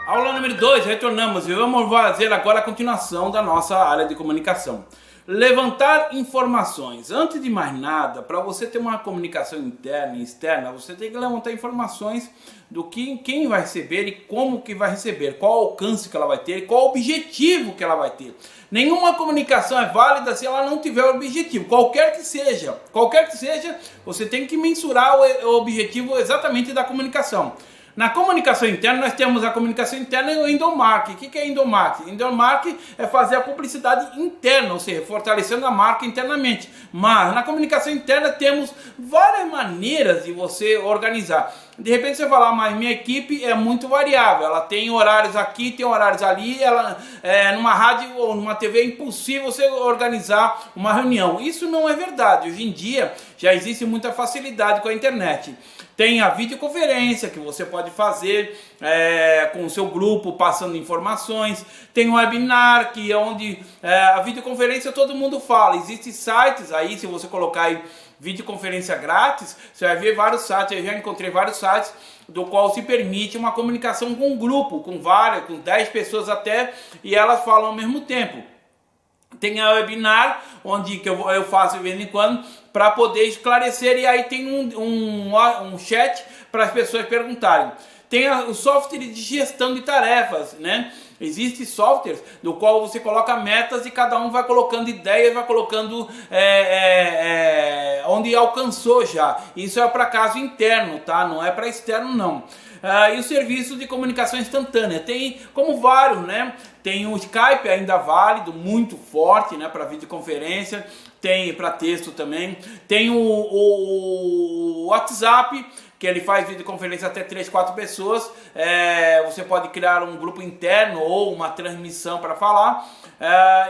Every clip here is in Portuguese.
Aula número 2, retornamos e vamos fazer agora a continuação da nossa área de comunicação. Levantar informações. Antes de mais nada, para você ter uma comunicação interna e externa, você tem que levantar informações do que quem vai receber e como que vai receber, qual alcance que ela vai ter, qual objetivo que ela vai ter. Nenhuma comunicação é válida se ela não tiver objetivo, qualquer que seja, você tem que mensurar o objetivo exatamente da comunicação. Na comunicação interna, nós temos a comunicação interna e o endomarketing. O que é endomarketing? Endomarketing é fazer a publicidade interna, ou seja, fortalecendo a marca internamente. Mas na comunicação interna temos várias maneiras de você organizar. De repente você fala, mas minha equipe é muito variável, ela tem horários aqui, tem horários ali, numa rádio ou numa TV é impossível você organizar uma reunião. Isso não é verdade. Hoje em dia já existe muita facilidade com a internet. Tem a videoconferência que você pode fazer com o seu grupo, passando informações. Tem o webinar, que é onde a videoconferência todo mundo fala. Existem sites aí, se você colocar aí videoconferência grátis, você vai ver vários sites. Eu já encontrei vários sites do qual se permite uma comunicação com um grupo, com 10 pessoas até, e elas falam ao mesmo tempo. Tem a webinar, onde que eu faço de vez em quando, para poder esclarecer, e aí tem um chat para as pessoas perguntarem. Tem o software de gestão de tarefas, né? Existem softwares do qual você coloca metas e cada um vai colocando ideias, vai colocando onde alcançou já. Isso é para caso interno, tá? Não é para externo, não. E o serviço de comunicação instantânea, tem como vários, né? Tem o Skype ainda válido, muito forte, né, para videoconferência, tem para texto também, tem o WhatsApp, que ele faz videoconferência até 3, 4 pessoas, você pode criar um grupo interno ou uma transmissão para falar,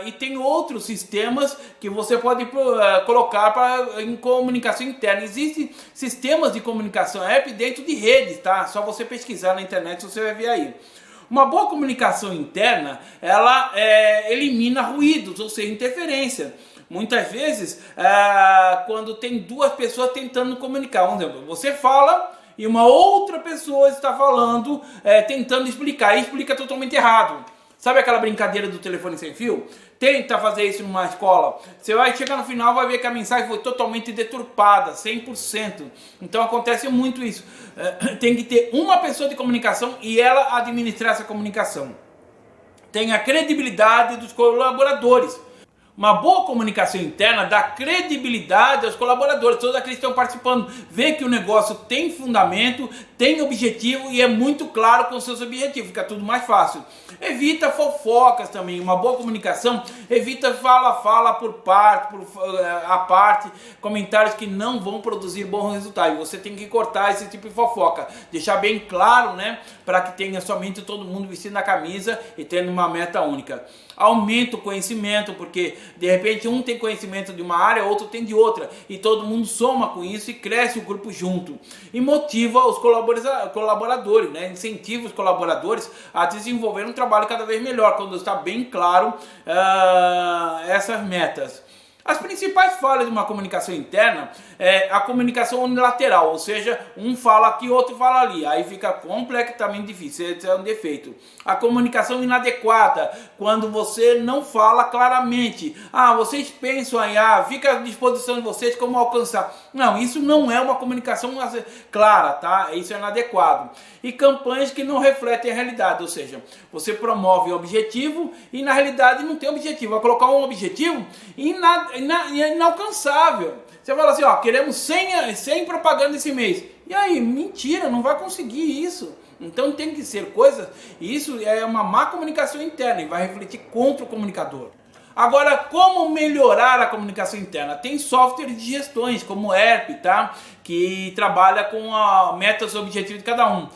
e tem outros sistemas que você pode colocar em comunicação interna. Existem sistemas de comunicação app dentro de redes, tá? Só você pesquisar na internet você vai ver aí. Uma boa comunicação interna, ela elimina ruídos, ou seja, interferência. Muitas vezes, quando tem duas pessoas tentando comunicar, vamos dizer, você fala e uma outra pessoa está falando, tentando explicar, e explica totalmente errado. Sabe aquela brincadeira do telefone sem fio? Tenta fazer isso numa escola. Você vai chegar no final, vai ver que a mensagem foi totalmente deturpada, 100%. Então acontece muito isso. Tem que ter uma pessoa de comunicação e ela administrar essa comunicação. Tem a credibilidade dos colaboradores. Uma boa comunicação interna dá credibilidade aos colaboradores, todos aqueles que estão participando, vê que o negócio tem fundamento, tem objetivo e é muito claro com seus objetivos, fica tudo mais fácil. Evita fofocas também, uma boa comunicação evita fala por parte, comentários que não vão produzir bom resultado. E você tem que cortar esse tipo de fofoca, deixar bem claro, né, para que tenha somente todo mundo vestindo a camisa e tendo uma meta única. Aumenta o conhecimento, porque de repente um tem conhecimento de uma área, outro tem de outra, e todo mundo soma com isso e cresce o grupo junto. E motiva os colaboradores, né? Incentiva os colaboradores a desenvolver um trabalho cada vez melhor, quando está bem claro essas metas. As principais falhas de uma comunicação interna é a comunicação unilateral, ou seja, um fala aqui, outro fala ali, aí fica completamente difícil, esse é um defeito. A comunicação inadequada, quando você não fala claramente, vocês pensam aí, fica à disposição de vocês como alcançar. Não, isso não é uma comunicação clara, tá? Isso é inadequado. E campanhas que não refletem a realidade, ou seja, você promove o objetivo e na realidade não tem objetivo, vai colocar um objetivo inalcançável. Você fala assim, queremos 100 propaganda esse mês. E aí, mentira, não vai conseguir isso. Então tem que ser coisas, e isso é uma má comunicação interna e vai refletir contra o comunicador. Agora, como melhorar a comunicação interna? Tem software de gestões, como o ERP, tá? Que trabalha com metas e objetivos de cada um.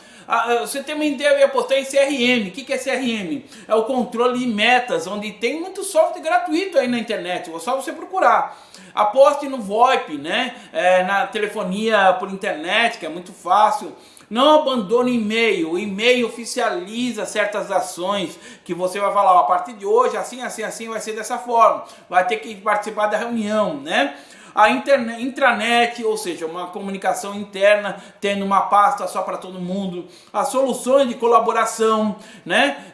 Você tem uma ideia, eu ia apostar em CRM. O que é CRM? É o controle de metas, onde tem muito software gratuito aí na internet, é só você procurar. Aposte no VoIP, né? Na telefonia por internet, que é muito fácil. Não abandone e-mail. O e-mail oficializa certas ações que você vai falar, a partir de hoje, assim vai ser dessa forma. Vai ter que participar da reunião, né? A intranet, ou seja, uma comunicação interna, tendo uma pasta só para todo mundo, as soluções de colaboração, né?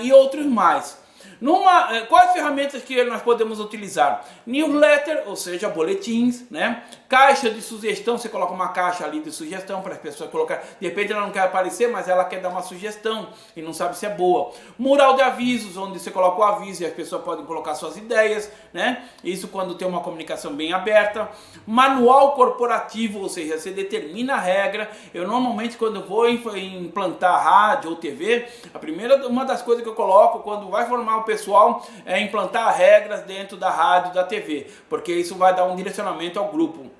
E outros mais. Quais ferramentas que nós podemos utilizar? Newsletter, ou seja, boletins, né? Caixa de sugestão, você coloca uma caixa ali de sugestão para as pessoas colocar. De repente ela não quer aparecer, mas ela quer dar uma sugestão e não sabe se é boa. Mural de avisos, onde você coloca o aviso e as pessoas podem colocar suas ideias, né? Isso quando tem uma comunicação bem aberta. Manual corporativo, ou seja, você determina a regra. Eu normalmente quando vou implantar rádio ou TV, uma das coisas que eu coloco quando vai formar o pessoal é implantar regras dentro da rádio e da TV, porque isso vai dar um direcionamento ao grupo.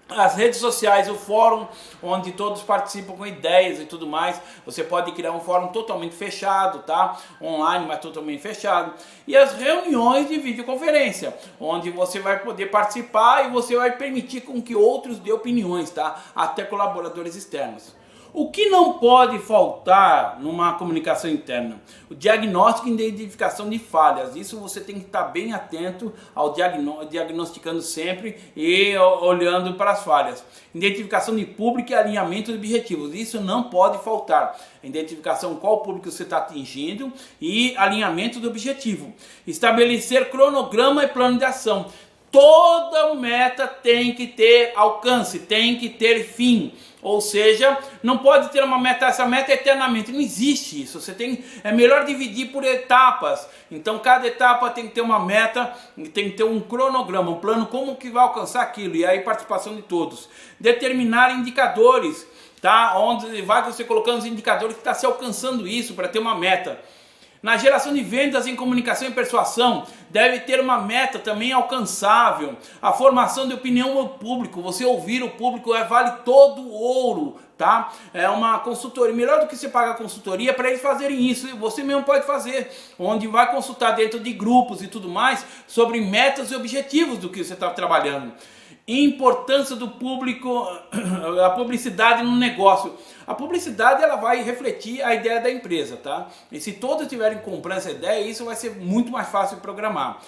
As redes sociais, o fórum, onde todos participam com ideias e tudo mais. Você pode criar um fórum totalmente fechado, tá? Online, mas totalmente fechado. E as reuniões de videoconferência, onde você vai poder participar e você vai permitir com que outros dêem opiniões, tá? Até colaboradores externos. O que não pode faltar numa comunicação interna? O diagnóstico e identificação de falhas. Isso você tem que estar bem atento ao diagnosticando sempre e olhando para as falhas. Identificação de público e alinhamento de objetivos. Isso não pode faltar. Identificação qual público você está atingindo e alinhamento do objetivo. Estabelecer cronograma e plano de ação. Toda meta tem que ter alcance, tem que ter fim. Ou seja, não pode ter uma meta, essa meta é eternamente. Não existe isso. É melhor dividir por etapas. Então cada etapa tem que ter uma meta, tem que ter um cronograma, um plano, como que vai alcançar aquilo. E aí participação de todos. Determinar indicadores, tá? Onde vai você colocando os indicadores que está se alcançando isso para ter uma meta. Na geração de vendas em comunicação e persuasão, deve ter uma meta também alcançável. A formação de opinião do público, você ouvir o público vale todo o ouro, tá? É uma consultoria, melhor do que você pagar consultoria para eles fazerem isso, você mesmo pode fazer, onde vai consultar dentro de grupos e tudo mais, sobre metas e objetivos do que você está trabalhando. Importância do público, a publicidade no negócio. A publicidade ela vai refletir a ideia da empresa, tá? E se todos estiverem comprando essa ideia, isso vai ser muito mais fácil de programar.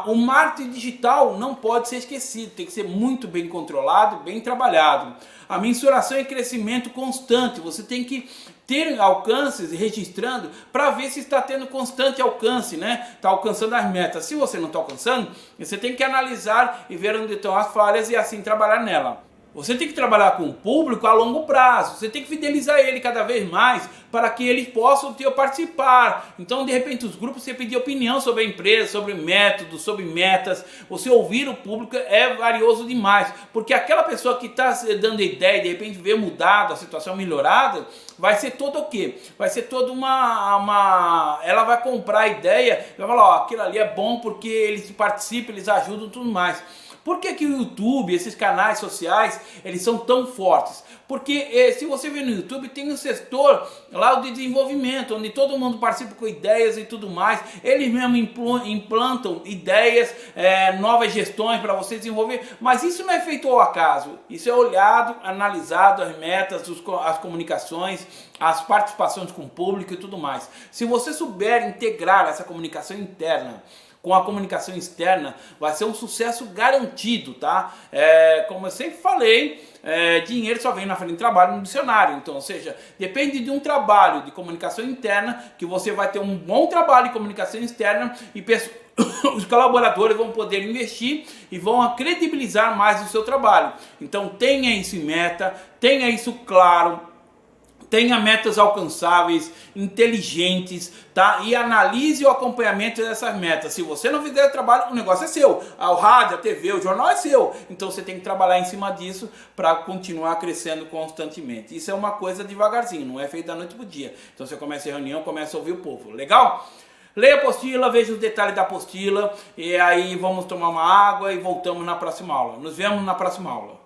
O marketing digital não pode ser esquecido, tem que ser muito bem controlado, bem trabalhado. A mensuração e crescimento constante, você tem que ter alcances registrando para ver se está tendo constante alcance, né? Está alcançando as metas. Se você não está alcançando, você tem que analisar e ver onde estão as falhas e assim trabalhar nela. Você tem que trabalhar com o público a longo prazo, você tem que fidelizar ele cada vez mais para que eles possam participar. Então, de repente, os grupos, você pedir opinião sobre a empresa, sobre métodos, sobre metas, você ouvir o público é valioso demais, porque aquela pessoa que está dando ideia e de repente vê mudado, a situação melhorada, vai ser todo o quê? Vai ser toda ela vai comprar a ideia, vai falar, ó, aquilo ali é bom porque eles participam, eles ajudam e tudo mais. Por que o YouTube, esses canais sociais, eles são tão fortes? Porque se você ver no YouTube, tem um setor lá de desenvolvimento, onde todo mundo participa com ideias e tudo mais. Eles mesmos implantam ideias, novas gestões para você desenvolver. Mas isso não é feito ao acaso. Isso é olhado, analisado, as metas, as comunicações, as participações com o público e tudo mais. Se você souber integrar essa comunicação interna com a comunicação externa, vai ser um sucesso garantido, tá? Como eu sempre falei, dinheiro só vem na frente do trabalho no dicionário. Então, ou seja, depende de um trabalho de comunicação interna, que você vai ter um bom trabalho de comunicação externa e os colaboradores vão poder investir e vão credibilizar mais o seu trabalho. Então, tenha isso em meta, tenha isso claro, tenha metas alcançáveis, inteligentes, tá? E analise o acompanhamento dessas metas. Se você não fizer o trabalho, o negócio é seu. O rádio, a TV, o jornal é seu. Então você tem que trabalhar em cima disso para continuar crescendo constantemente. Isso é uma coisa devagarzinho, não é feito da noite pro dia. Então você começa a reunião, começa a ouvir o povo. Legal? Leia a apostila, veja os detalhes da apostila e aí vamos tomar uma água e voltamos na próxima aula. Nos vemos na próxima aula.